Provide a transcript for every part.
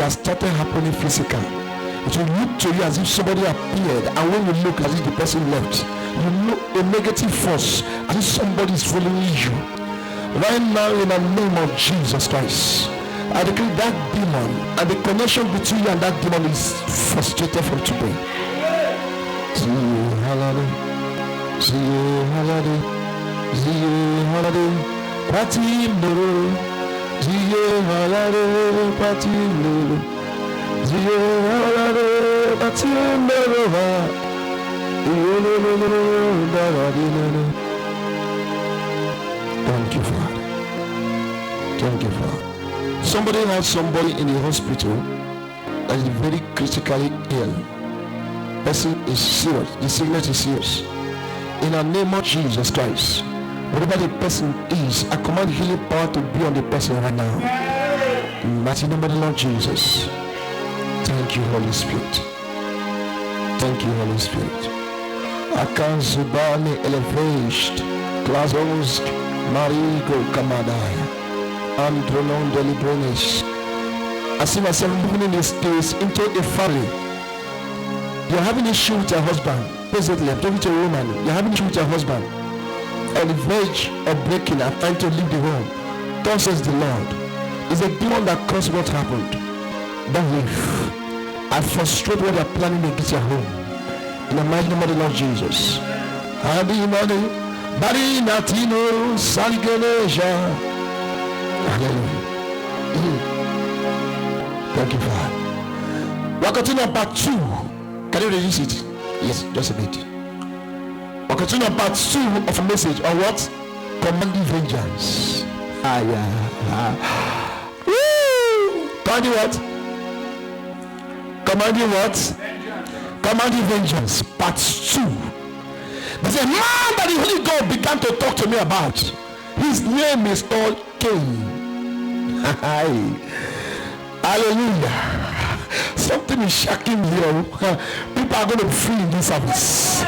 it has started happening physical. It will look to you as if somebody appeared, and when you look as if the person left, you look a negative force as if somebody is following you. Right now, in the name of Jesus Christ, I decree that demon and the connection between you and that demon is frustrated from today. Thank you, Father. Thank you, Father. Somebody has somebody in the hospital that is very critically ill. Person is serious. The sickness is serious. In the name of Jesus Christ, whatever the person is, I command healing power to be on the person right now. In the mighty name of the Lord Jesus. Thank you, Holy Spirit. Thank you, Holy Spirit. Akan Zubani Elevaged, Klazonsk, Marigo Kamadaya, Andronon Delibrenis. I see myself moving in this place into a family. You're having an issue with your husband. Presently, I'm talking to a woman. You're having an issue with your husband. On the verge of breaking and trying to leave the home. Thus says the Lord. It's a demon that caused what happened. Don't leave. I frustrate what they're planning against your home. In the mighty name of the Lord Jesus. Hallelujah. Thank you, Father. We're continuing part 2. Can you reduce it? Yes, just a bit. We're continuing part 2 of a message on what? Commanding vengeance. Commanding what? Commanding what? Commanding vengeance. Part 2. There's a man that the Holy God began to talk to me about. His name is called Cain. Hallelujah. Something is shocking here. People are going to be free in this service.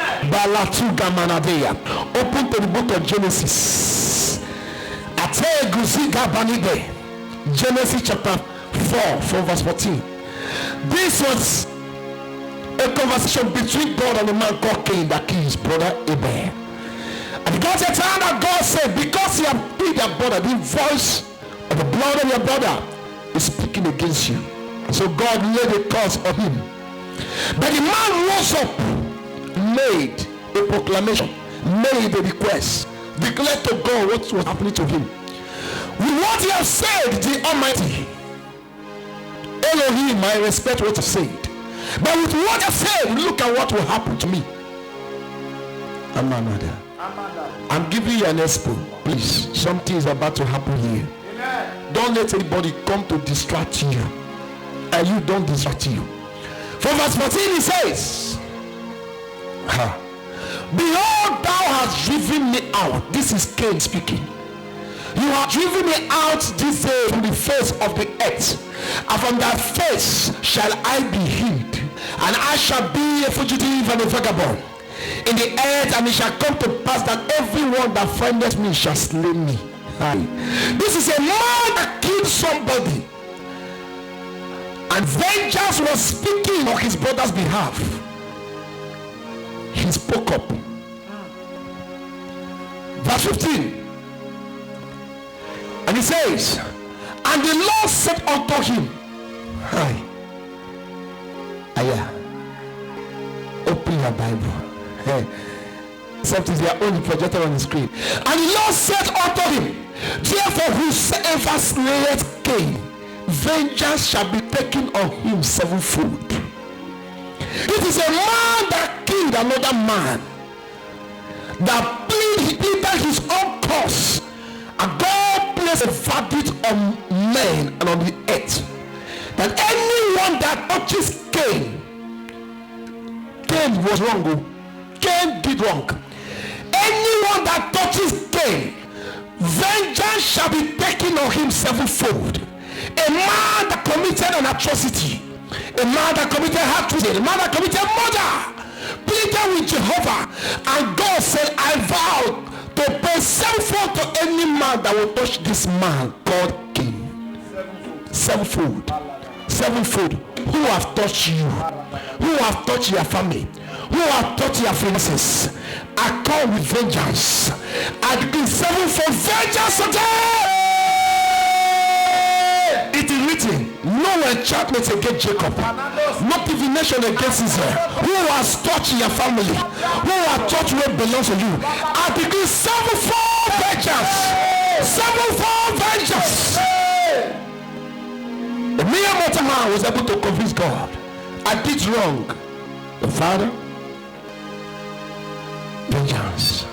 Open to the book of Genesis. Genesis chapter 4 from verse 14. This was a conversation between God and a man called Cain that killed his brother Abel. And God said, God said, because you have killed your brother, the voice of the blood of your brother is speaking against you. And so God laid a curse on him. But the man rose up, made a proclamation, made a request, declared to God what was happening to him. With what you have said, the Almighty Elohim, I respect what you said. But with what you said, look at what will happen to me. Amanda. I'm giving you an expo. Please, something is about to happen here. Amen. Don't let anybody come to distract you. And you don't distract you. From verse 14 he says, behold, thou hast driven me out. This is Cain speaking. You have driven me out this day from the face of the earth, and from that face shall I be hid, and I shall be a fugitive and a vagabond in the earth, and it shall come to pass that everyone that findeth me shall slay me. This is a man that killed somebody, and vengeance was speaking on his brother's behalf. He spoke up. Verse 15. And he says, and the Lord said unto him, open your Bible. Something they are only projected on the screen. And the Lord said unto him, therefore whosoever slayeth Cain, vengeance shall be taken on him sevenfold. It is a man that killed another man, that pleaded his own cause, and God placed a verdict on men and on the earth, that anyone that touches Cain was wrong. Cain did wrong. Anyone that touches Cain, vengeance shall be taken on him sevenfold. A man that committed an atrocity, a man that committed hatred, a man that committed murder, pleaded with Jehovah, and God said, I vow to pay sevenfold to any man that will touch this man called Cain. Sevenfold. sevenfold who have touched you, who have touched your family, who have touched your finances, I come with vengeance. I decree sevenfold vengeance today. It is written, no enchantment against Jacob, not divination against Israel. Who has touched your family, who has touched what belongs to you, I decree sevenfold vengeance. Sevenfold vengeance. The mere mortal man was able to convince God, I did wrong. The Father, vengeance.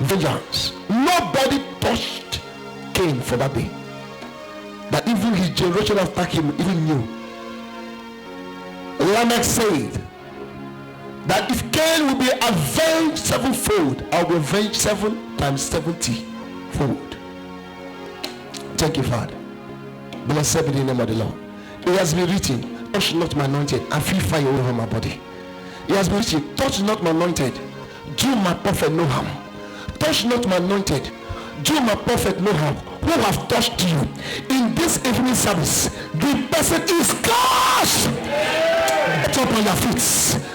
Vengeance. Nobody touched Cain for that day. That even his generation after him even knew. Lamech said that if Cain will be avenged sevenfold, I will be avenged 7 times 70 fold. Thank you, Father. Blessed be the name of the Lord. It has been written, touch not my anointed and feel fire over my body. It has been written, touch not my anointed, do my prophet no harm. Touch not my anointed, do my prophet no harm. Who have touched you in this evening service, the person is cursed. Get up on your feet.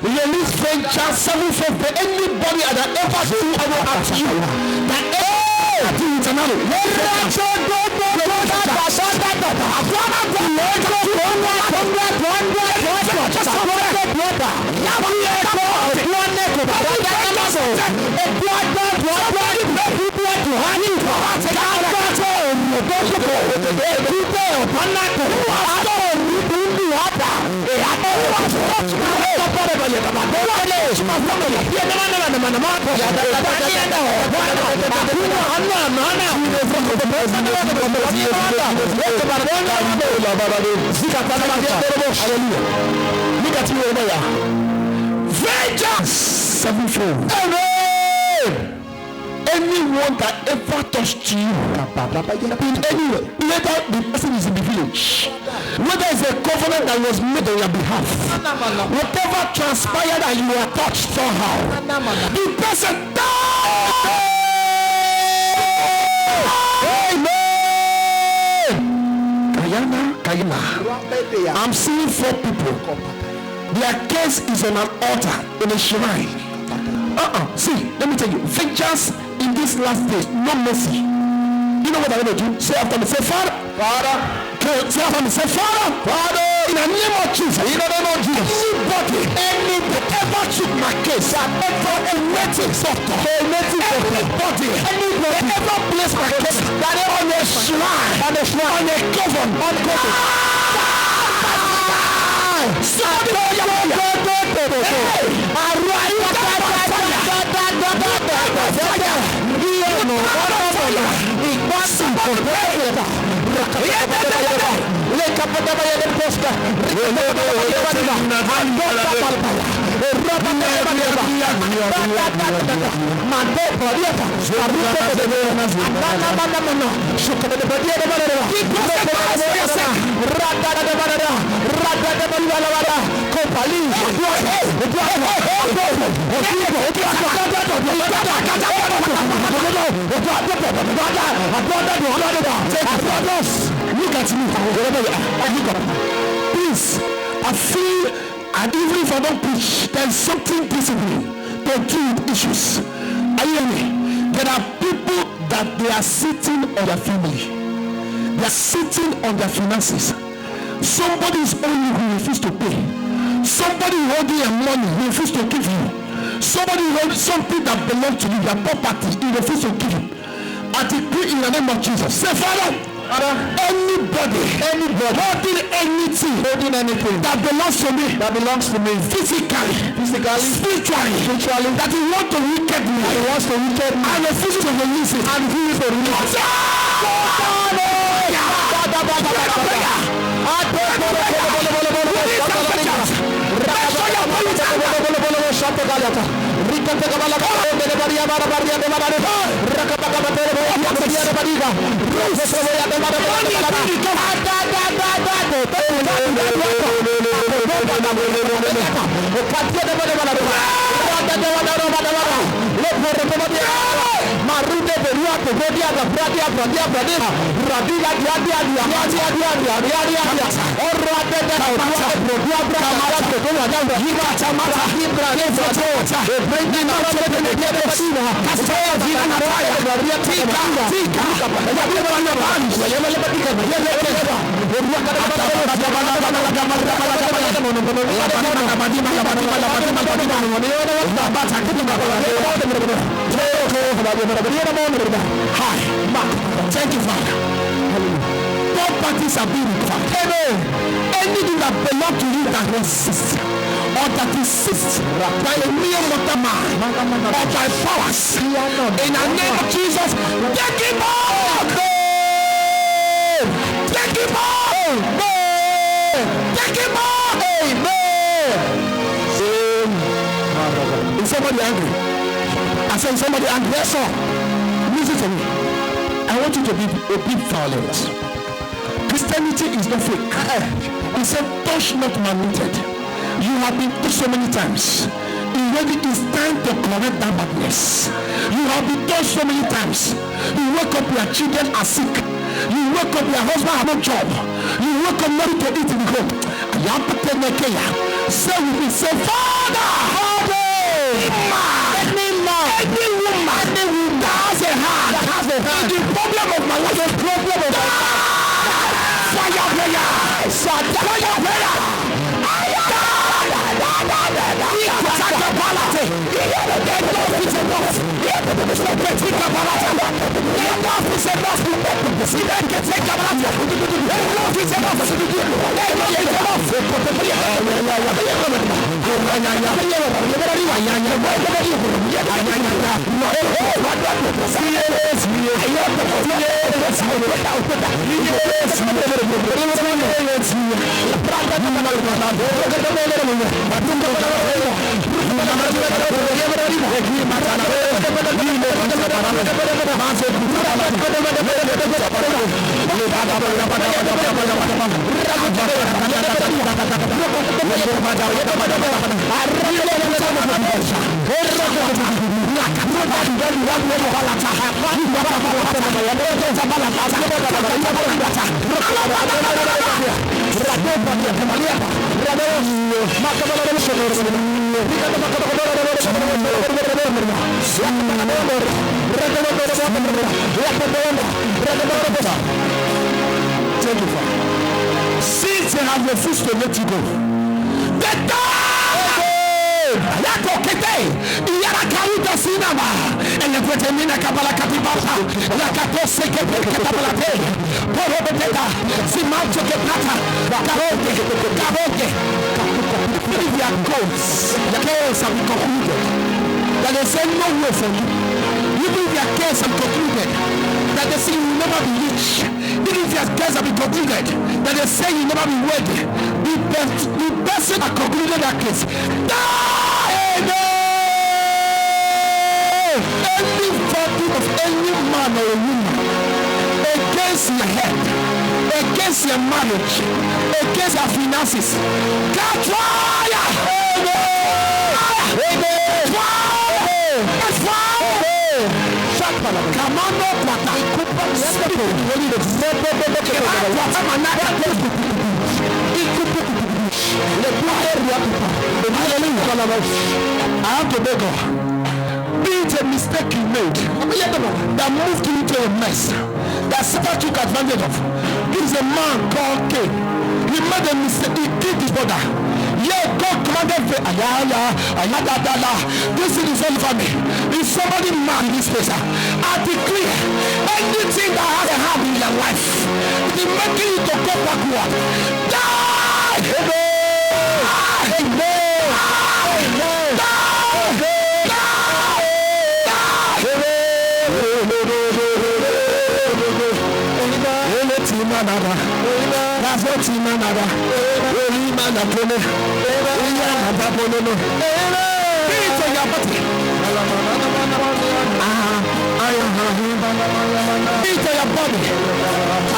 Release vengeance sevenfold for anybody that ever do ever after you. That do it now. Look at you over here. Vengeance sevenfold. Amen. Anyone that ever touched you in any way, whether the person is in the village, whether it's a covenant that was made on your behalf, whatever transpired and you were touched somehow, the person died. Amen. Kayana. I'm seeing 4 people. Their case is on an altar in a shrine. See, let me tell you, vengeance in these last days, no mercy. You know what I'm going to do? Say after me, say Father, Father. Say after me, say Father, Father. In the name of Jesus, in the name of Jesus. Anybody ever took my case, ever a native doctor, anybody ever placed my case that on a shrine, on a coven, on Look at me. Please, I feel, and even if I don't preach, there's something discipline to do with issues. Are you hearing me? There are people that they are sitting on their family, they are sitting on their finances. Somebody is owing you who refuse to pay. Somebody holding your money who refuse to give you. Somebody holding something that belongs to you, your property, he refuse to give you. I decree in the name of Jesus, say Father, anybody holding anything that belongs to me, physically, spiritually, that he wants to wicked me, and refuse to release it, and he is to release it. Thank you, Father. Both parties are being required. Amen. Anything that belongs to you that resists or that insists by a mere mortal man or by powers, in the name of Jesus, take him out. Take him out. Take him out. Is somebody angry? I said, somebody angry. Yes, sir. Listen to me. I want you to be a bit violent. Christianity is not fake. He said, touch not my meted. You have been touched so many times. Already it's time to correct that badness. You have been touched so many times. You wake up, your children are sick. You wake up, your husband has no job. You wake up not to eat in the home. You have to take me care. Say with me, say, Father, any woman that has a hand, the problem of my life, the problem of my life. Fire prayer. Fire prayer. Since they have refused to let you go, they die. That they say no way for you. Even if your case have concluded, that they say you will never be rich. Even if your case have been concluded, that they say you will never be wealthy. The person that concluded that case, die! Any fault of any man or a woman against your head, against your marriage, against your finances, catch fire! I have to beg God. Be it a mistake you made that moved you into a mess, that Satan took advantage of. This is a man called Cain. He made a mistake. He killed his brother. Yeah, God commanded this is all for me. If somebody mad in this place, I declare anything that has a hand in your life, is making you to go backward. Die! Amen.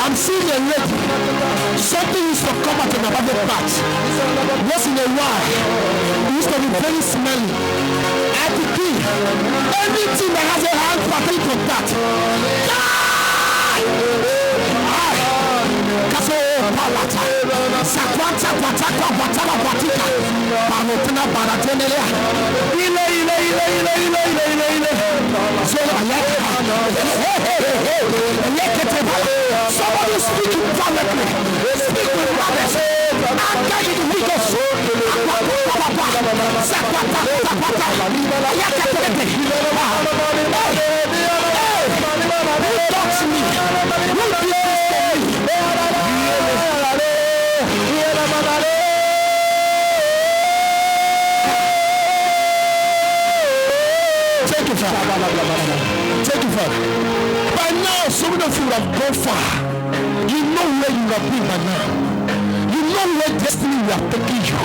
I'm seeing a lady. Something is to come out in the private part. Once in a while, used to be very smelly. I decree anything that has a hand partake of that. Kaso palata. Sakwanta pataka patala patika. Panotina baratenelea. Ile. So somebody speaking directly. Speak with others. Take it far. By now, some of you have gone far. You know where you have been by now. You know where destiny will have taken you.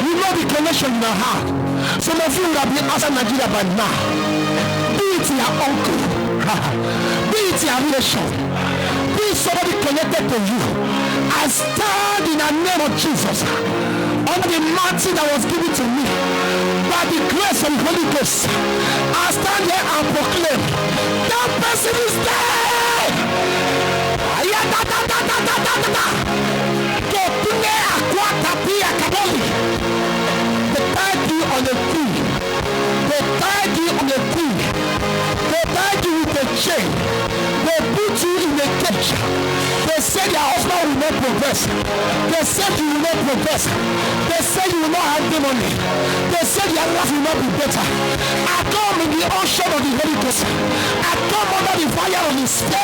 You know the connection in your heart. Some of you would have been outside Nigeria by now. Be it your uncle, be it your relation, be it somebody connected to you. I stand in the name of Jesus on the mountain that was given to me by the grace of the Holy Ghost. I stand here and proclaim that person is dead. They tied you on a tree. They tied you on a tree. They tied you with a chain. They put you in a cage. They said your husband will not progress. They said you will not progress. They said you will not have the money. They said your life will not be better. I come in the ocean of the Holy Ghost. I come under the fire of the Spirit.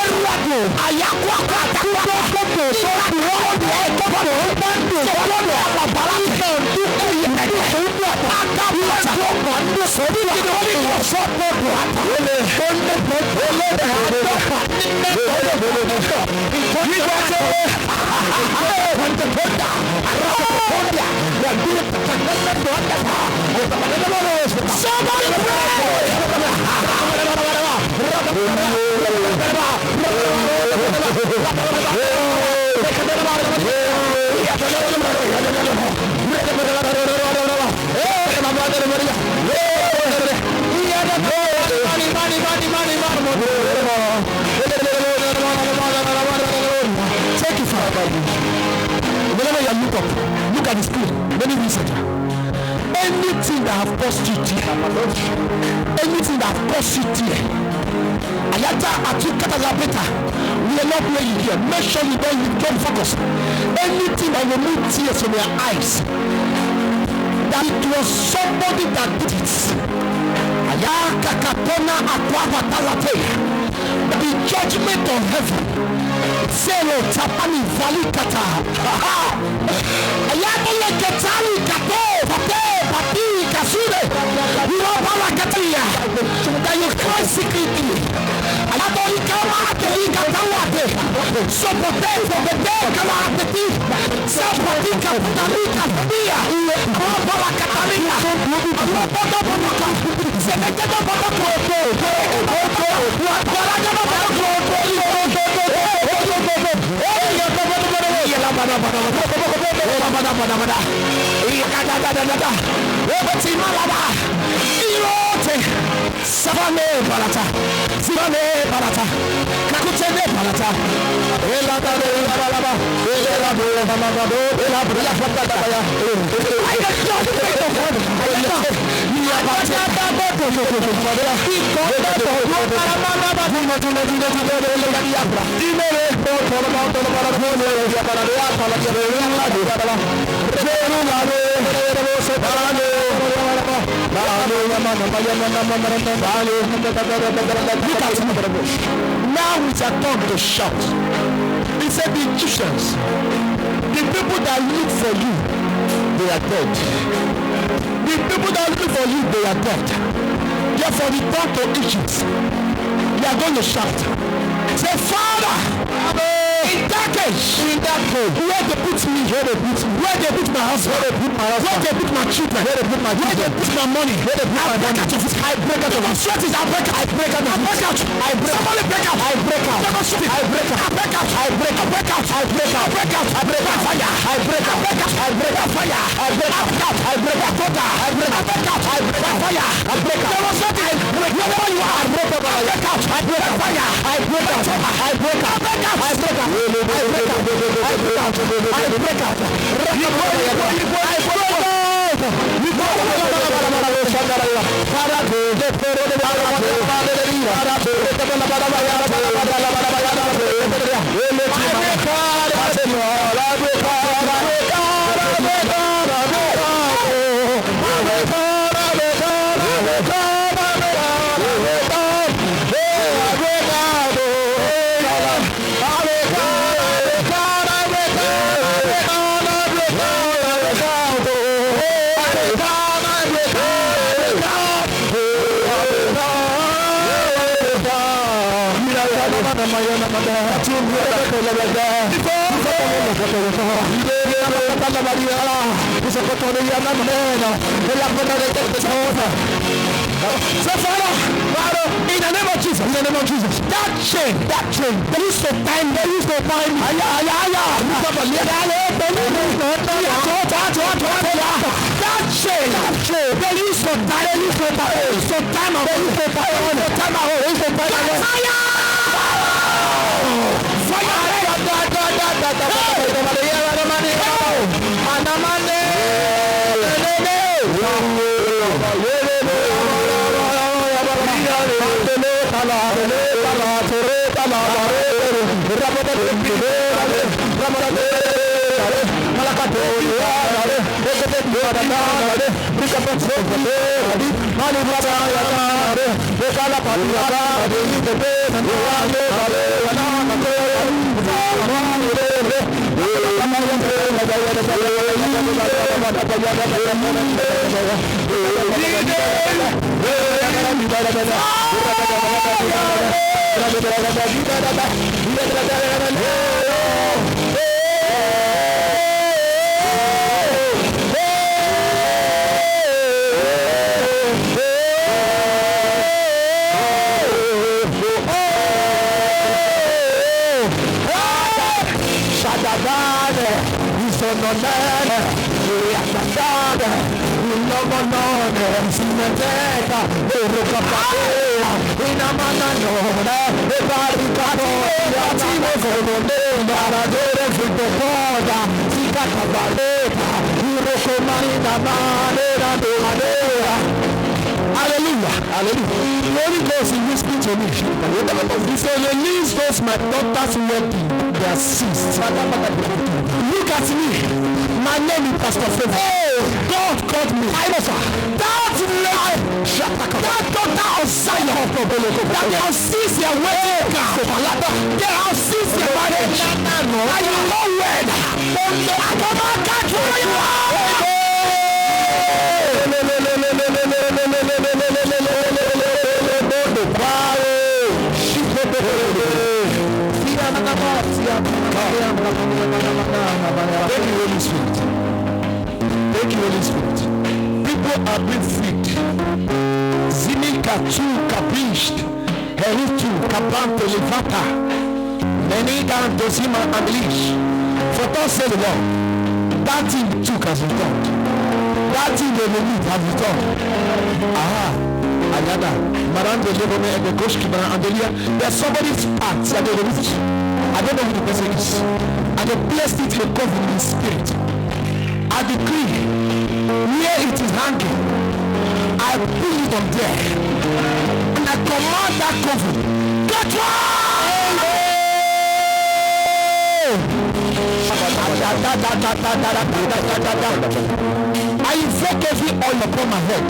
Somebody take it far. Whenever you look at the screen, let me research. Anything that have caused you tear, anything that have caused you tear, Ayata Atukata Labeta, we are not playing here. Make sure you don't focus. Anything that will move tears from your eyes, that it was somebody that did it. Ayaka Katona Aquabatalate, the judgment of heaven. Zero Tapani Valikata. Ayatollah Katari Kato, Pati, Kasude, Yopala Kataria, that you cry secretly. Ayatollah Kamate, Katawate, so for the day, Kamatati, Sapati Katarika, Fabia, Yopala Katarina, Roboto Boboka, Senekata Boboka, Savane Balata, Savane Balata, Kakutene Balata, Elata Balaba, Elabo, Elabria Fatabaya. I got not now it's a time to shout. He said the Egyptians, the people that look for you, they are dead. The people that look for you, they are dead. Therefore, return to Egypt. You are going to shout. Say, Father, in that case, where they put me, where they put my husband, where they put my children, where they put my money, where they put my money. I break out of my sweat is I break out. Somebody break out. I break out. I break out. I break out. I break out. I break out. I break out. I break out. I break out. Fire. I break out. I break out. I break out. Fire. I break out. I break out. I break out. Fire. I break out. I break out. I break out. I break out. I break out. In the name of Jesus, in the name of Jesus, that chain, they used to bind me. That chain, they used to Hallelujah. The Holy Ghost is whispering to me. He said, release those my daughters wedding. They are ceased. Look at me. My name is Pastor Favor. Oh, God called me. I know, sir. That daughter of Zion, that they have ceased their wedding. They have ceased their marriage. And you know when. I don't catch where you are. Thank you, Holy Spirit. Thank you, Holy Spirit. People are being freed. Zinika tu kapisht, heritu kapante levata, meniga dosima unleash. For thus said the Lord, that thing they took has returned. That thing they removed has returned. Aha, Ayada, Marando Lebone and the Goshki Marandelia. There's somebody's part that they removed. I don't know who the person is. And they placed it in a cover in the spirit. I decree, where it is hanging, I put it on there. And I command that cover, get one! I invoke every oil upon my head,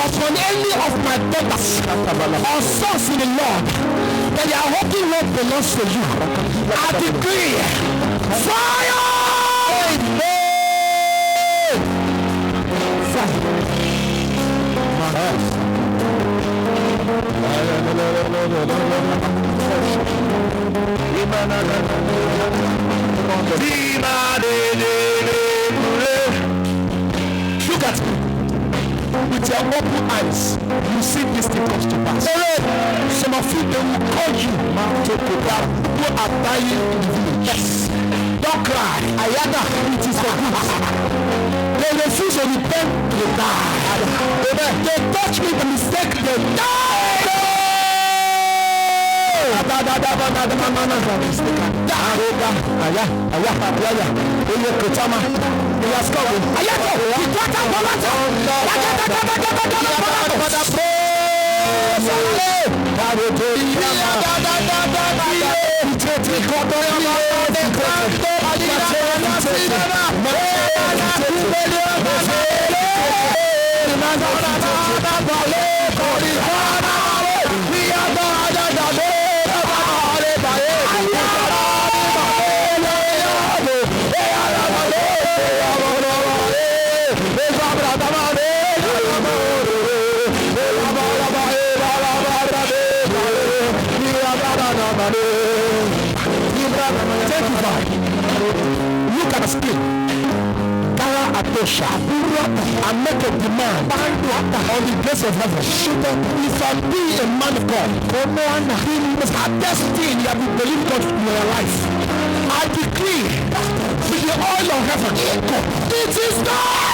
upon any of my daughters or sons in the Lord, that they are hoping what belongs to you. I decree fire! Look at me. With your open eyes, you see this thing comes to pass. Some of you, they will call you to prepare. Who are dying in the village. Yes. Don't cry. Ayada, it is for good. They refuse to repent, they die. They touch me by mistake, they die. Look at the skin. And make a demand on the place of heaven. If I be a man of God, he must have destiny that will believe God in your life. I decree with the oil of heaven, it is done.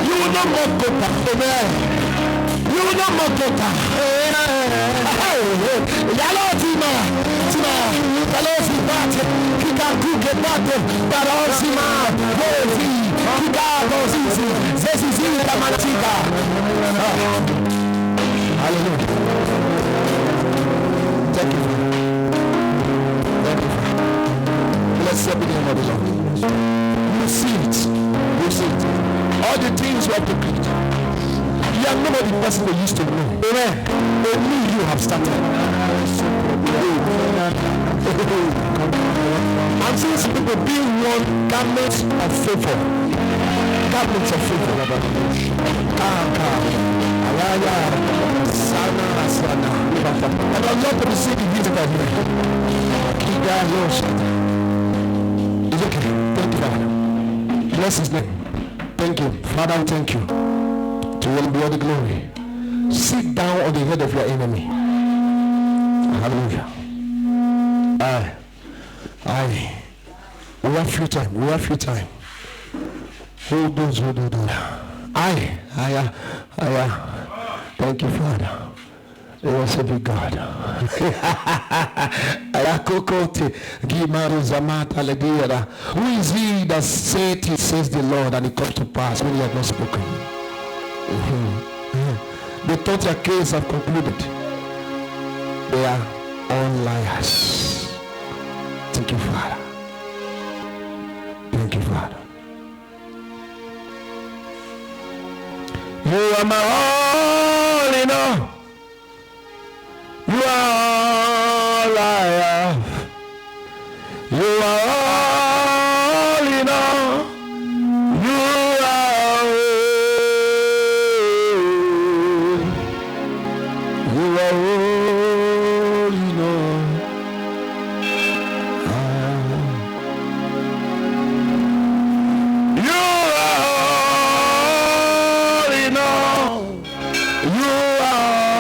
You will not go back. You will not go back. Yellow Tima, yellow Tima, Kika Kuke Bato, Barosima, Bozi, Kika Bozi, Zesi, Mantika. Hallelujah. Thank you. Thank you. Blessed be the name of the Lord. You see it. You see it. All the things you have to create. You are not the person they used to know. Amen. Only you have started. I'm seeing some people being worn garments of favor. Garments of favor. And I'd love to receive the visitor here. It's okay. Thank you, Father. Bless his name. Thank you. Father, thank you. To will be all the glory. Sit down on the head of your enemy. Hallelujah. We have few time. Who does? Thank you, Father. It was a big God. Who is he that said he says the Lord and it comes to pass when he has not spoken? They thought their case have concluded. They are all liars. Thank you, Father. Thank you, Father. You are my all in all. You are all I have. You are all in all. You are all. You are all in all. You are all in all. You are.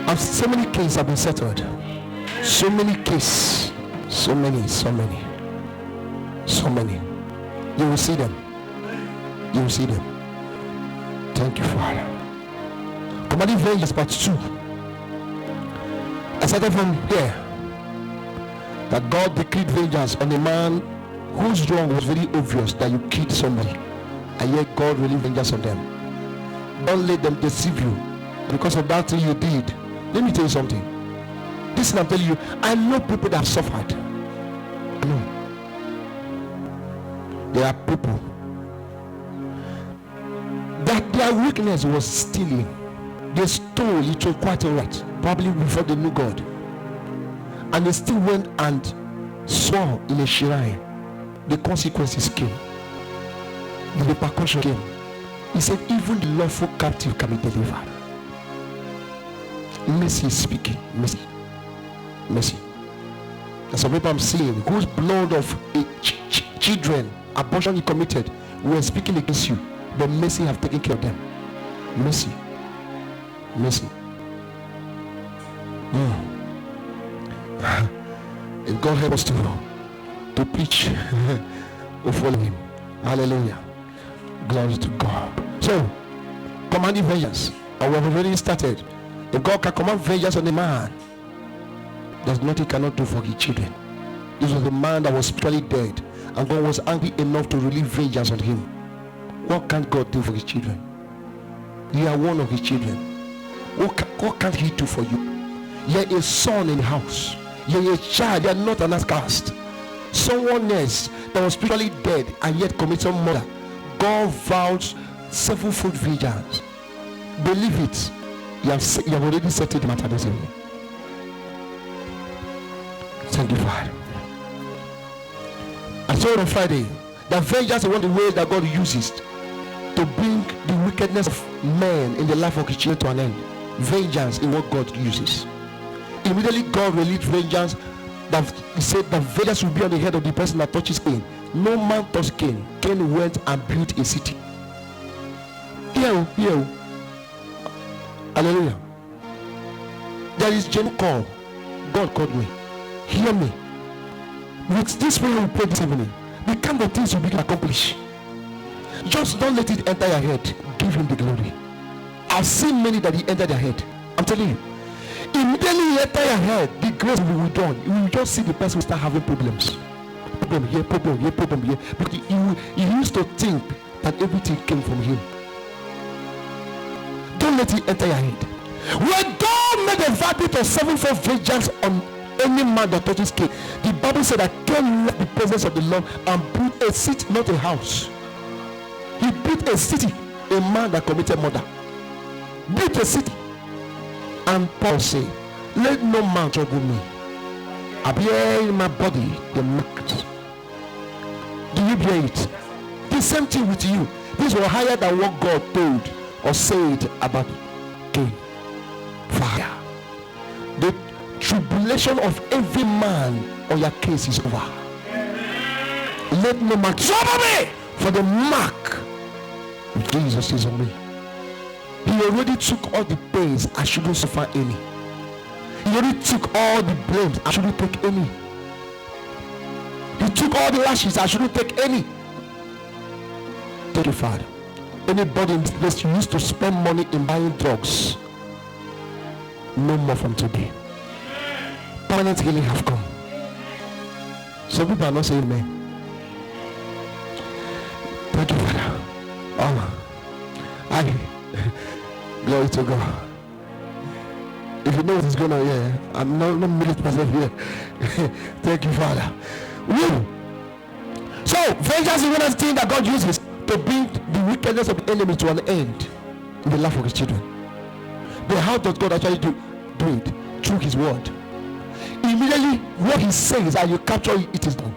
And so many cases have been settled. So many cases. So many. You will see them. Thank you, Father. Commanding vengeance, part 2. I started from here. That God decreed vengeance on a man whose wrong was very obvious, that you killed somebody, and yet God released vengeance on them. Don't let them deceive you because of that thing you did. Let me tell you something. This thing I'm telling you, I know people that have suffered. I know. There are people that their weakness was stealing. They stole, it was quite alright, probably before they knew God. And they still went and swore in a shrine. The consequences came. The repercussion came. He said, even the lawful captive can be delivered. Mercy is speaking. Mercy. There's some people I'm seeing whose blood of children, abortion you committed, were speaking against you. But mercy have taken care of them. Mercy. If God help us to preach, we follow him. Hallelujah. Glory to God. So, commanding vengeance. And we have already started. If God can command vengeance on a man, there's nothing he cannot do for his children. This was a man that was spiritually dead, and God was angry enough to release vengeance on him. What can God do for his children? You are one of his children. What can he do for you? You're a son in the house. You're a child. You're not an outcast. Someone else that was spiritually dead and yet committed murder. God vows 7-fold vengeance. Believe it. You have already settled the matter this evening. Thank you, Father. I saw on Friday that vengeance is one of the ways that God uses to bring the wickedness of men in the life of his children to an end. Vengeance is what God uses. Immediately God released vengeance. That he said that vengeance will be on the head of the person that touches Cain. No man touched Cain. Cain went and built a city. Here. Hallelujah. There is genuine call. God called me. Hear me. With this prayer we pray this evening, the kind of things you can accomplish. Just don't let it enter your head. Give him the glory. I've seen many that he entered their head. I'm telling you. Immediately you enter your head, the grace will be withdrawn. You will just see the person will start having problems. Problem here. Because he used to think that everything came from him. Don't let it enter your head. When God made a verdict of 7-fold vengeance on any man that touches Cain, the Bible said that Cain left the presence of the Lord and built a city, not a house. He built a city. A man that committed murder built a city. And Paul said, let no man trouble me. I bear in my body the marks. Do you bear it? The same thing with you. This was higher than what God told or said about Cain. Fire. The tribulation of every man on your case is over. Let no man trouble me, for the mark of Jesus is on me. He already took all the pains. I shouldn't suffer any. He already took all the blames. I shouldn't take any. He took all the lashes. I shouldn't take any. Thank you, Father. Anybody in this place you used to spend money in buying drugs, no more from today. Permanent healing have come. Some people are not saying amen. Thank you, Father. Glory to God. If you know what is going on here, I'm not millet myself here. Thank you, Father. Woo. So, vengeance is one of the things that God uses to bring the wickedness of the enemy to an end in the life of his children. But how does God actually do it? Through his word. Immediately, what he says and you capture it, it is done.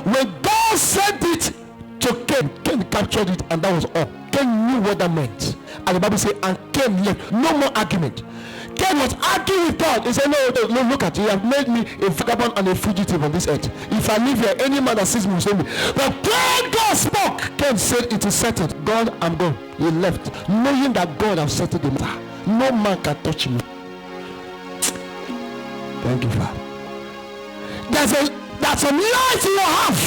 When God sent it to Cain, Cain captured it, and that was all. Cain knew what that meant. And the Bible says, and Cain left. No more argument. Cain was arguing with God. He said, no, look at you. You have made me a vagabond and a fugitive on this earth. If I live here, any man that sees me will say me. But when God spoke, Cain said, it is settled. God, I'm gone. He left, knowing that God has settled the matter. No man can touch me. Thank you, Father. There's some life you have.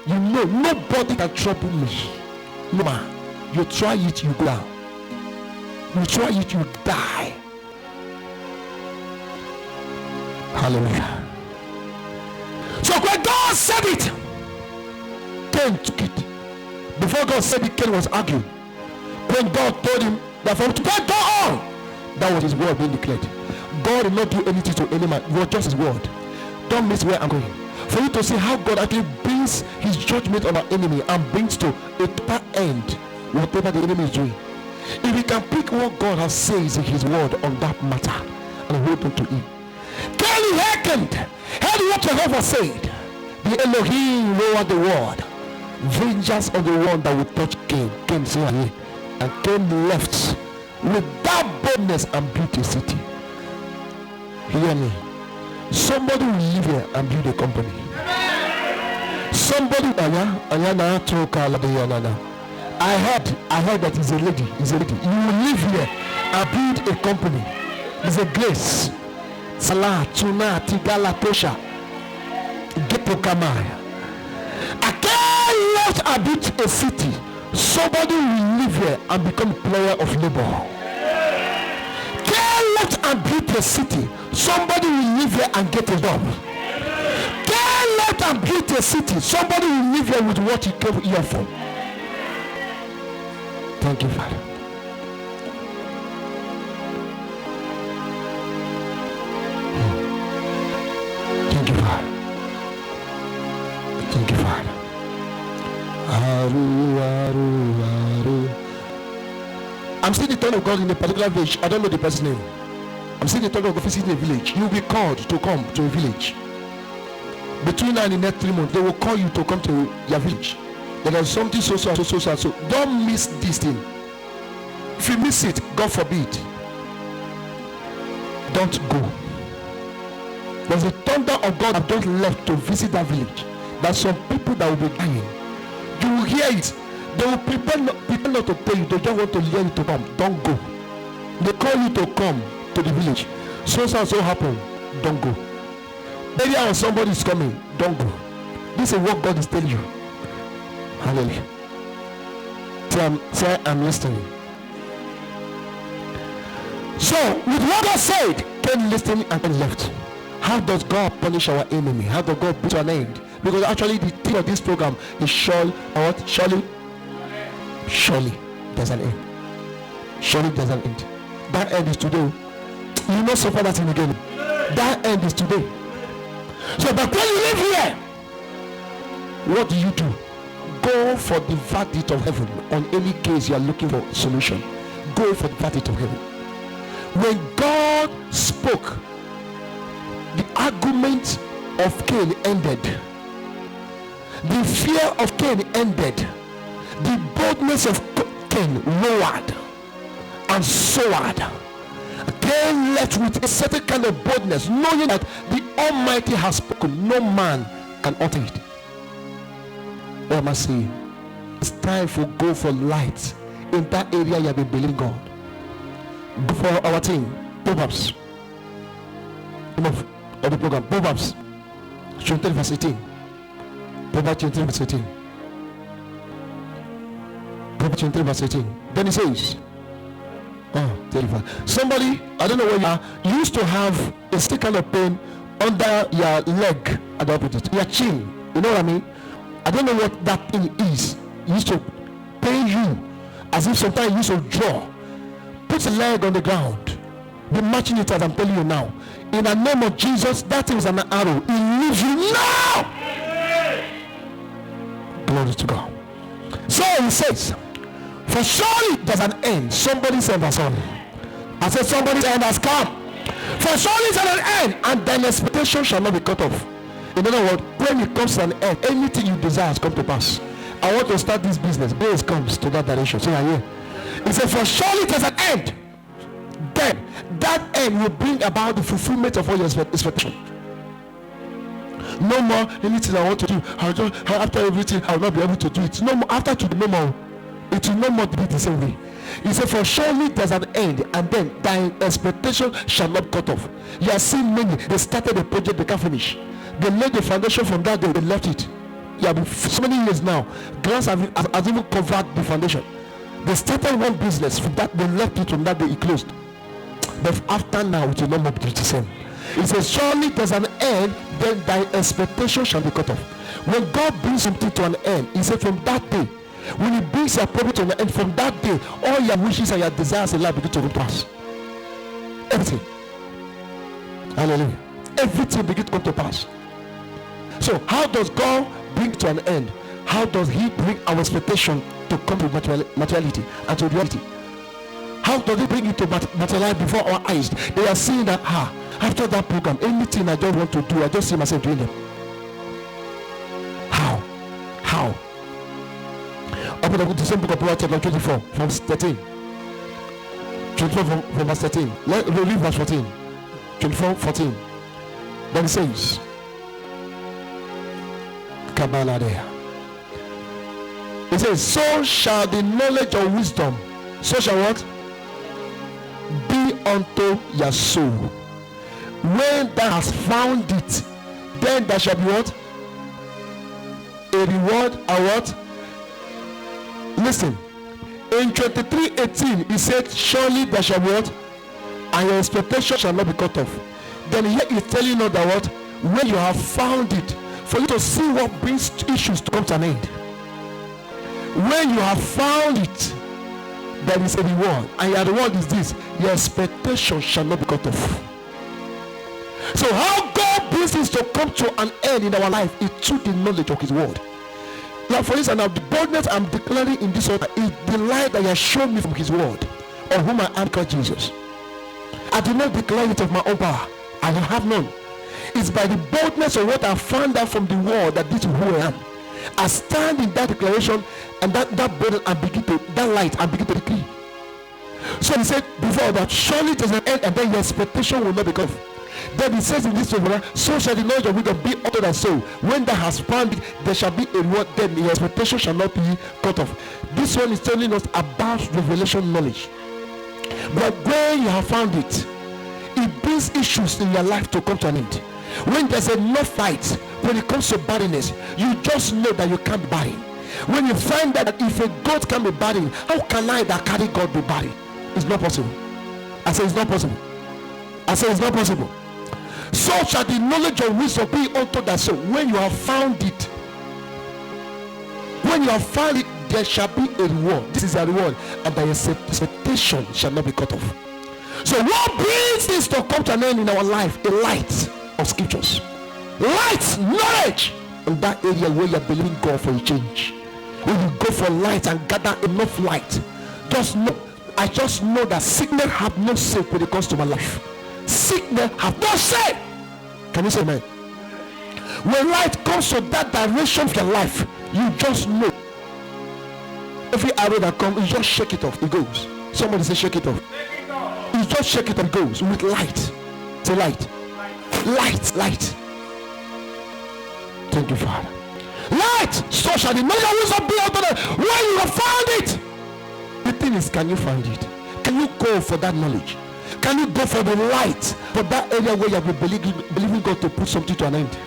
You know, nobody can trouble me. No man. You try it, you go down. You try it, you die. Hallelujah. So when God said it, Cain took it. Before God said it, Cain was arguing. When God told him that from today go on, that was his word being declared. God will not do anything to any man. It was just his word. Don't miss where I'm going. For you to see how God actually brings his judgment on our enemy and brings to a total end whatever the enemy is doing. If we can pick what God has said in his word on that matter and hold on to him. Cain hearkened, heard what Jehovah said. The Elohim lowered the word. Vengeance on the one that will touch Cain. Cain said, and Cain left with that boldness and built a city. Hear me. Somebody will live here and build a company. Somebody I heard that he's a lady. You will live here and build a company. It's a grace. Salah, Tuna, Tigala, Tosha, Gepokamaya. I can't let a build a city. Somebody will live here and become a player of labor. Can't let and build a city. Somebody will live here and get a job. Can't let and build a city. Somebody will live here with what he came here for. Thank you, Father. Thank you, Father. Thank you, Father. I'm seeing the throne of God in a particular village. I don't know the person's name. I'm seeing the throne of God visiting a village. You'll be called to come to a village. Between now and the next 3 months, they will call you to come to your village. There is something so. Don't miss this thing. If you miss it, God forbid, don't go. There's a thunder of God that just left to visit that village. There's some people that will be dying. You will hear it. They will prepare not to tell you. They don't want to hear you to come. Don't go. They call you to come to the village. So happen. Don't go. Maybe somebody is coming. Don't go. This is what God is telling you. Hallelujah. Say I'm listening. So with what God said, Cain listened and then left. How does God punish our enemy? How does God put to an end? Because actually the theme of this program is surely there's an end. Surely there's an end. That end is today. You will not suffer that in again. That end is today. So but when you live here, what do? Go for the verdict of heaven on any case you are looking for a solution. Go for the verdict of heaven. When God spoke, the argument of Cain ended. The fear of Cain ended. The boldness of Cain lowered and soared. Cain left with a certain kind of boldness, knowing that the Almighty has spoken. No man can utter it. What am I saying? It's time for go for light in that area you have been believing God. Go for our team. Proverbs. Of the program. Proverbs 23 verse 18. Proverbs 23 verse 18. Proverbs 23 verse 18. Then he says, somebody, I don't know where you are, used to have a stick kind of pain under your leg at the opposite, your chin. You know what I mean? I don't know what that thing is. It used to pain you as if sometimes you used to draw. Put the leg on the ground. Be matching it as I'm telling you now. In the name of Jesus, that is an arrow. It leaves you now. Glory to God. So he says, for surely there's an end. Somebody's end has come. I said somebody's end has come. For surely there's an end, and then expectation shall not be cut off. In other words, when it comes to an end, anything you desire has come to pass. I want to start this business. Grace comes to that direction. So I hear. He said, for surely there's an end. Then that end will bring about the fulfillment of all your expectation. No more anything I want to do. After everything, I will not be able to do it. No more. After today, no more. It will no more be the same way. He said, for surely there's an end, and then thy expectation shall not cut off. You are seeing many, they started a project, they can't finish. They laid the foundation, from that day they left it. Yeah, so many years now, grants has even covered the foundation. They started one business, from that they left it, from that day it closed. But after now, it will not be the same. It says, surely there's an end, then thy expectation shall be cut off. When God brings something to an end, he said, from that day, when he brings your problem to an end, from that day, all your wishes and your desires in life begin to pass. Everything. Hallelujah. Everything begin to come to pass. So how does God bring to an end? How does he bring our expectation to come to materiality and to reality? How does he bring it to materialize before our eyes? They are seeing that after that program, anything I don't want to do, I just see myself doing them. How? Open up the same book of Proverbs chapter 24 from 13. 24 from verse 13. Let's read verse 14. 24:14. Then it says, Kabbalah there. It says, so shall the knowledge of wisdom, so shall what? Be unto your soul. When thou hast found it, then there shall be what? A reward, a what? Listen, in 23:18 he said, surely there shall be what? And your expectation shall not be cut off. Then here he's telling us that what? When you have found it, for you to see what brings issues to come to an end. When you have found it, there is a reward, and your reward is this: your expectation shall not be cut off. So how God brings this to come to an end in our life is through the knowledge of his word. Like for instance, now the boldness I'm declaring in this altar is the light that he has shown me from his word, of whom I am called Jesus. I do not declare it of my own power. I have none. It's by the boldness of what I found out from the word that this is who I am. I stand in that declaration, and that burden and begin to, that light and begin to decree. So he said before that surely there's an end, and then your expectation will not be cut off. Then he says in this way, so shall the knowledge of wisdom be unto thy soul. When thou hast found it, there shall be a reward, then your expectation shall not be cut off. This one is telling us about revelation knowledge. But when you have found it, it brings issues in your life to come to an end. When there's enough fight, when it comes to barrenness, you just know that you can't be barren. When you find that if a goat can be barren, how can I that carry God be barren? It's not possible. I say it's not possible. I say it's not possible. So shall the knowledge of wisdom be unto thy soul. When you have found it, when you have found it, there shall be a reward. This is a reward, and thy expectation shall not be cut off. So what brings this to come to an end in our life? A light of scriptures, light, knowledge in that area where you're believing God for a change. When you go for light and gather enough light, just know, I just know that sickness have no say when it comes to my life. Sickness have no say. Can you say amen? When light comes to that direction of your life, you just know. Every arrow that comes, you just shake it off, it goes. Somebody say shake it off. You just shake it and it goes with light. Say light. Light. Thank you, Father. Light, so shall the knowledge of wisdom be unto them. When you have found it, the thing is, can you find it? Can you go for that knowledge? Can you go for the light, for that area where you have been believing God to put something to an end?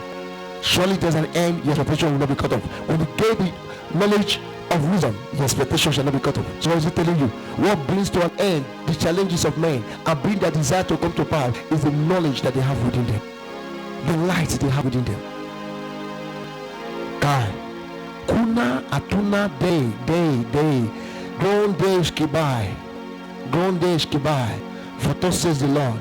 Surely there's an end, your expectation will not be cut off. When you get the knowledge of wisdom, your expectation shall not be cut off. So what is it telling you? What brings to an end the challenges of men and bring their desire to come to pass is the knowledge that they have within them, the light they have within them. God, kuna atuna day, grown days kibai. For thus says the Lord,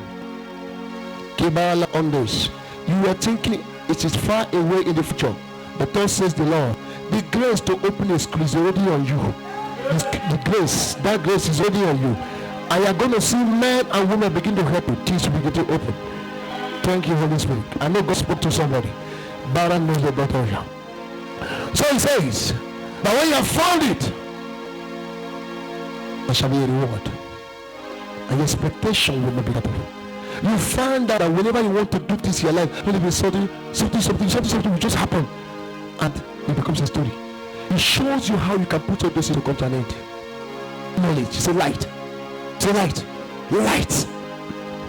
Kibala on this. You were thinking it is far away in the future, but thus says the Lord, the grace to open a screw is already on you. The grace, that grace is already on you. And you are going to see men and women begin to help you. Things will begin to open. Thank you, Holy Spirit. I know God spoke to somebody. Baron knows the better. So he says, but when you have found it, there shall be a reward. And your expectation will not be cut off. You find that whenever you want to do this in your life, when it be something will just happen, and it becomes a story. It shows you how you can put all this to come to an end. knowledge. Say light. Say light. Light.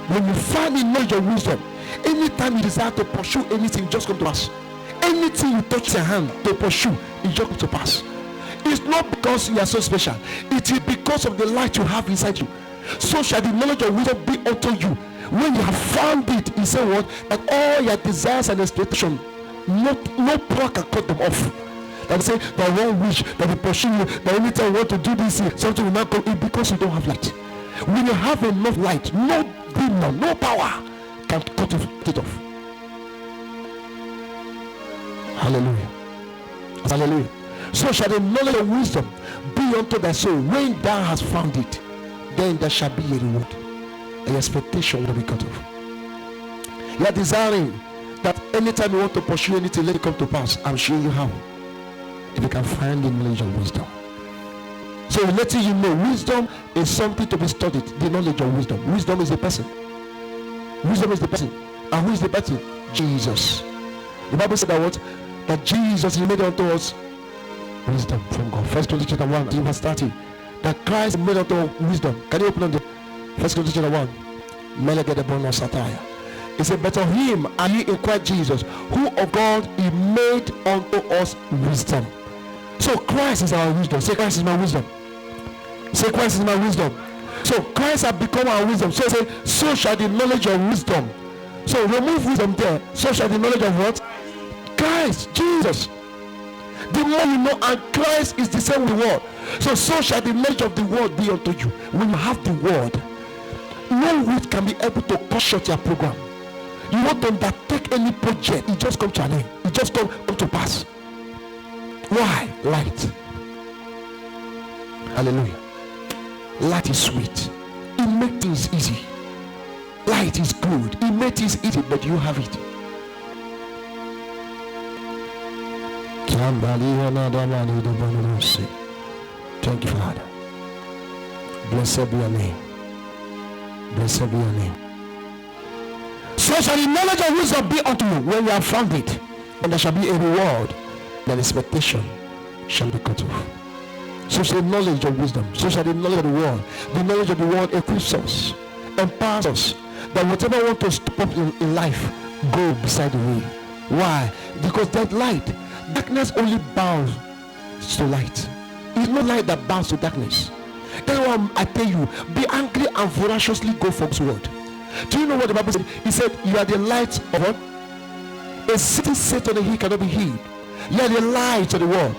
When you find in knowledge of wisdom, anytime you desire to pursue anything, just come to pass. Anything you touch your hand to pursue, it just comes to pass. It's not because you are so special. It is because of the light you have inside you. So shall the knowledge of wisdom be unto you. When you have found it, he said what? That all your desires and expectations, no power can cut them off. That say that one wish that they pursue you, that anytime you want to do this, something will not come in because you don't have light. When you have enough light, no demon, no power can cut it off. Hallelujah. Hallelujah. So shall the knowledge of wisdom be unto thy soul. When thou hast found it, then there shall be a reward. An expectation will be cut off. You are desiring that anytime you want to pursue anything, let it come to pass. I'm showing you how. If you can find the knowledge of wisdom. So letting you know, wisdom is something to be studied. The knowledge of wisdom. Wisdom is the person. Wisdom is the person. And who is the person? Jesus. The Bible said that what? That Jesus, he made unto us wisdom from God. 1 Corinthians chapter 1, verse 30. That Christ made unto us wisdom. Can you open on the 1 Corinthians chapter 1? Melegedebon satire. He said, but of him are ye in Christ Jesus, who of God he made unto us wisdom. So Christ is our wisdom. Say, Christ is my wisdom. Say, Christ is my wisdom. So Christ has become our wisdom. So say, so shall the knowledge of wisdom. So remove wisdom there. So shall the knowledge of what? Christ, Jesus. The more you know, and Christ is the same with the word. So shall the knowledge of the word be unto you. When you have the word, no word can be able to cut short your program. You want to undertake any project, it just comes to an end. It just comes to pass. Why? Light. Hallelujah. Light is sweet. It makes things easy. Light is good. It makes things easy, but you have it. Thank you, Father. Blessed be your name. Blessed be your name. So shall the knowledge of wisdom be unto you when you have found it, and there shall be a reward. That expectation shall be cut off. So shall the knowledge of wisdom, so shall the knowledge of the world. The knowledge of the world equips us, empowers us, that whatever we want to step up in life, go beside the way. Why? Because that light, darkness only bows to light. It's not light that bows to darkness. That's why I tell you, be angry and voraciously go for God's word. Do you know what the Bible said? He said, you are the light of what? A city set on a hill cannot be hid. You are the light of the world.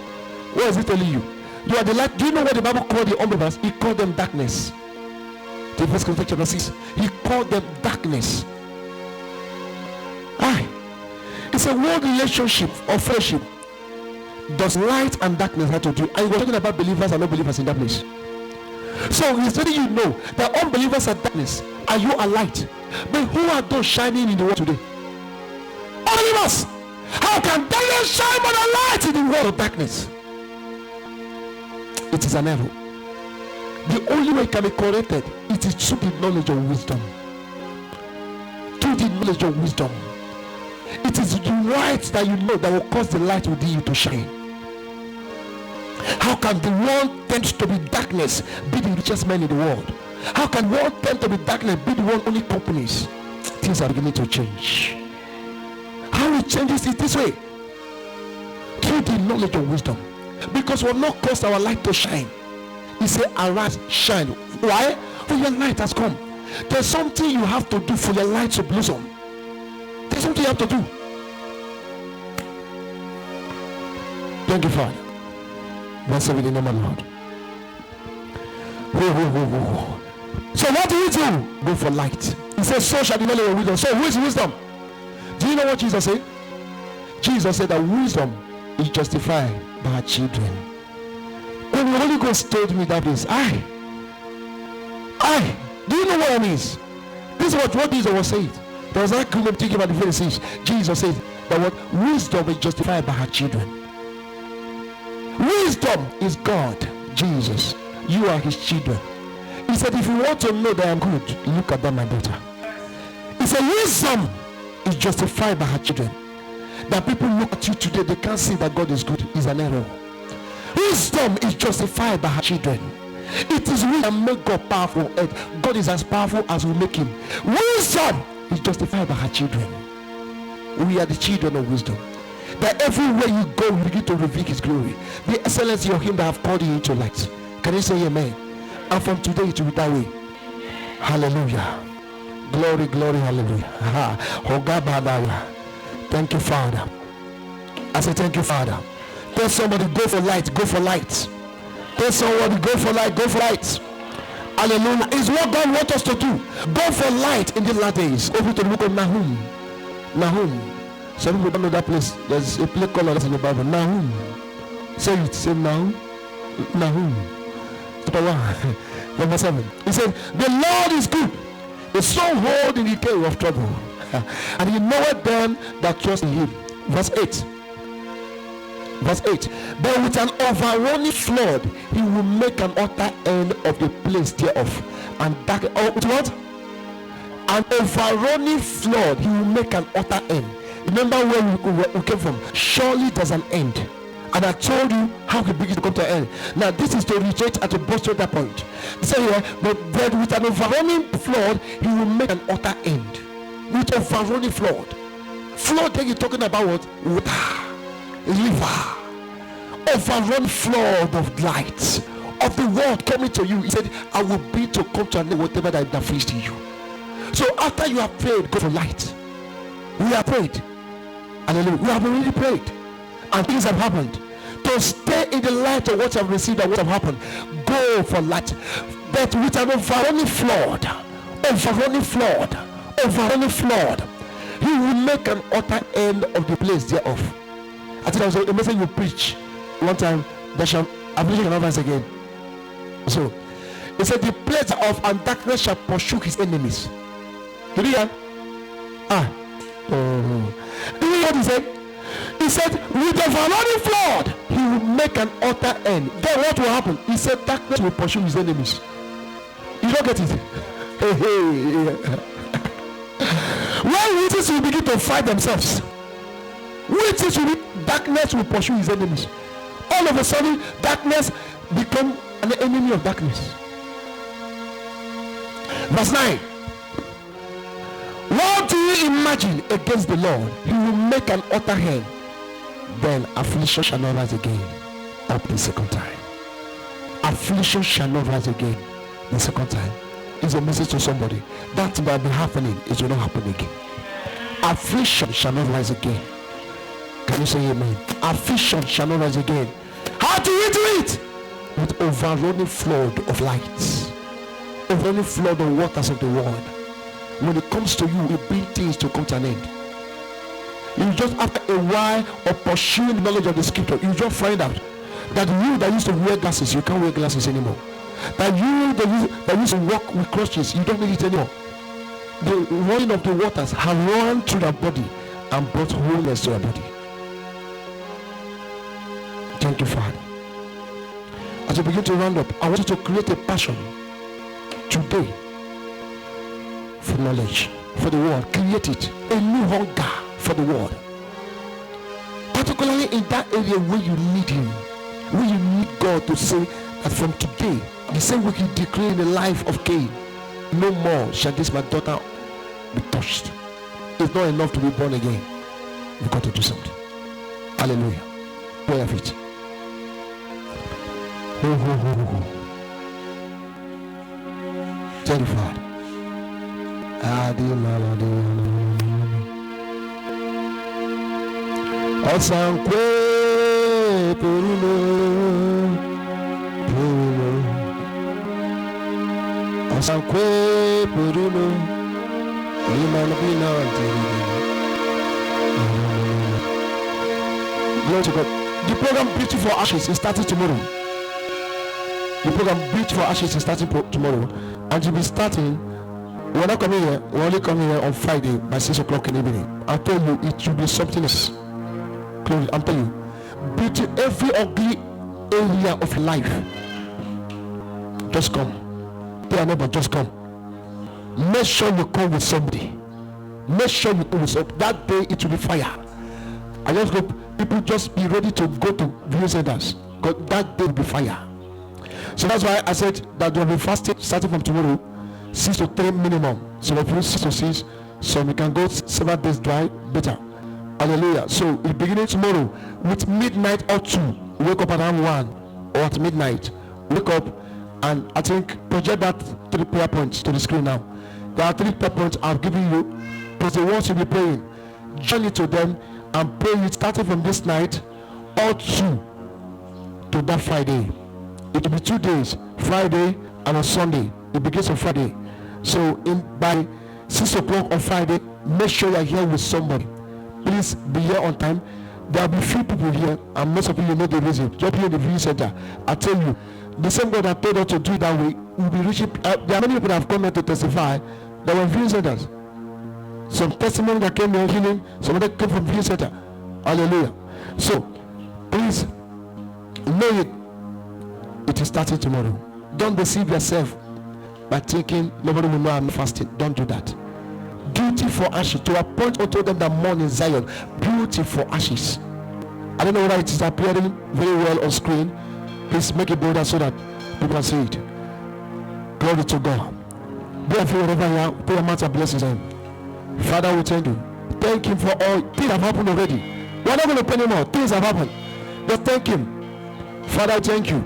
What is it telling you? You are the light. Do you know what the Bible called the unbelievers? He called them darkness. The 1 Corinthians chapter 6. He called them darkness. It's a world relationship or fellowship. Does light and darkness have to do? And we're talking about believers and non-believers in that place. So he's letting you know that unbelievers are darkness and you are light. But who are those shining in the world today? Unbelievers. How can they shine more than light in the world of darkness? It is an error. The only way it can be corrected, it is through the knowledge of wisdom. Through the knowledge of wisdom. It is the light that you know that will cause the light within you to shine. How can the one tends to be darkness be the richest man in the world? How can one tend to be darkness be the one only companies? Things are beginning to change. How it changes it this way? Through the knowledge of wisdom. Because we will not cause our light to shine. He said, arise, shine. Why? For your light has come. There's something you have to do for your light to blossom. There's something you have to do. Thank you, Father. Blessed be the name of the Lord. So what do you do? Go for light. He says, so shall the knowledge of wisdom. So who is wisdom? Do you know what Jesus said? Jesus said that wisdom is justified by her children. When the Holy Ghost told me that is, do you know what it means? This is what Jesus was saying. There was that group thinking about the Pharisees. Jesus said that what wisdom is justified by her children. Wisdom is God, Jesus. You are his children. He said, if you want to know that I am good, look at that, my daughter. He said, wisdom is justified by her children. That people look at you today, they can't see that God is good. Is an error. Wisdom is justified by her children. It is we that make God powerful on earth. God is as powerful as we make him. Wisdom is justified by her children. We are the children of wisdom. That everywhere you go, you begin to reveal his glory. The excellency of him that have called you into light. Can you say amen? And from today it will be that way. Hallelujah. Glory, glory, hallelujah. Thank you, Father. I say thank you, Father. Tell somebody, go for light, go for light. Tell somebody, go for light, go for light. Hallelujah. It's what God wants us to do. Go for light in the last days. Open to the book of Nahum. Nahum. Some people don't know that place. There's a place called in the Bible. Nahum. Say it. Say Nahum. Nahum. Chapter 1. Verse 7. He said, the Lord is good. The soul hold in the day of trouble. And he knoweth them that trust in him. Verse 8. Verse 8. But with an overrunning flood, he will make an utter end of the place thereof. And that, with what? An overrunning flood, he will make an utter end. Remember where we came from. Surely there's an end. And I told you how he begins to come to an end. Now this is to reiterate and to boast at that point. He said here, but with an overrunning flood, he will make an utter end. With overrunning flood. Flood, then you're talking about what? Water. River. Overrun flood of light. Of the world coming to you. He said, I will be to come to an end whatever that afflicts you. So after you have prayed, go for light. We have prayed. Hallelujah. We have already prayed. And things have happened. To stay in the light of what you have received and what have happened, go for light. But with an overrunning flood, he will make an utter end of the place thereof. I think that was a message you preach one time. There shall affliction and others again. So he said, the place of and darkness shall pursue his enemies. Did you hear? Do you hear what he said? He said, with the overrunning flood, he will make an utter end. Then what will happen? He said, darkness will pursue his enemies. You don't get it? When witches will begin to fight themselves, darkness will pursue his enemies. All of a sudden, darkness become an enemy of darkness. Verse 9. What do you imagine against the Lord? He will make an utter end. Then affliction shall not rise again up the second time. Affliction shall not rise again the second time. It's a message to somebody. That thing that has been happening, it will not happen again. Affliction shall not rise again. Can you say amen? Affliction shall not rise again. How do we do it? With overrunning flood of light. Overrunning flood of waters of the world. When it comes to you, it brings things to come to an end. You just after a while of pursuing the knowledge of the scripture, you just find out that you that used to wear glasses, you can't wear glasses anymore. That you that used to walk with crutches, you don't need it anymore. The running of the waters have run through your body and brought wholeness to your body. Thank you, Father. As you begin to round up, I want you to create a passion today for knowledge, for the world. Create it. A new hunger for the world. Particularly in that area where you need him. Where you need God to say that from today, the same way he declared in the life of Cain, no more shall this my daughter be touched. It's not enough to be born again. You've got to do something. Hallelujah. Prayer of it. Tell the Father. Osankwe Puruno Osankwe Puruno Limanabina. Glory to God. The program Beauty for Ashes is starting tomorrow. The program Beauty for Ashes is starting tomorrow, and you'll be starting. We're not coming here. We're only coming here on Friday by 6 o'clock in the evening. I tell you, it will be something else. I'm telling you, beauty, every ugly area of life. Just come. Tell neighbor, just come. Make sure you come with somebody. Make sure you come with somebody. That day it will be fire. I just hope people just be ready to go to viewing centers, because that day will be fire. So that's why I said that there will be fasting starting from tomorrow, 6 to 3 minimum. So if you 6 to 6, so we can go 7 days dry, better. Hallelujah. So it's beginning tomorrow with midnight or 2. Wake up around 1 or at midnight. Wake up and I think project that 3 prayer points to the screen now. There are 3 prayer points I've given you. Plus the ones you'll be praying. Join it to them and pray it starting from this night or 2 to that Friday. It will be 2 days, Friday and on Sunday. It begins on Friday. So by 6 o'clock on Friday, make sure you're here with somebody. Please be here on time. There will be few people here, and most of you know the reason. Just here in the viewing center. I tell you, the same God that told us to do it that way will be reaching. There are many people that have come here to testify that were viewing centers. Some testimony that came here healing, some other came from viewing center. Hallelujah. So please know it. It is starting tomorrow. Don't deceive yourself by thinking nobody will know I'm fasting. Don't do that. Beauty for ashes, to appoint unto them that mourn in Zion, beauty for ashes. I don't know whether it is appearing very well on screen. Please make it bolder so that people can see it. Glory to God. Therefore, wherever you are, put your mouth and bless his name. Father, we thank you. Thank him for all things have happened already. We're not going to pay anymore. Things have happened. Just thank him. Father, thank you.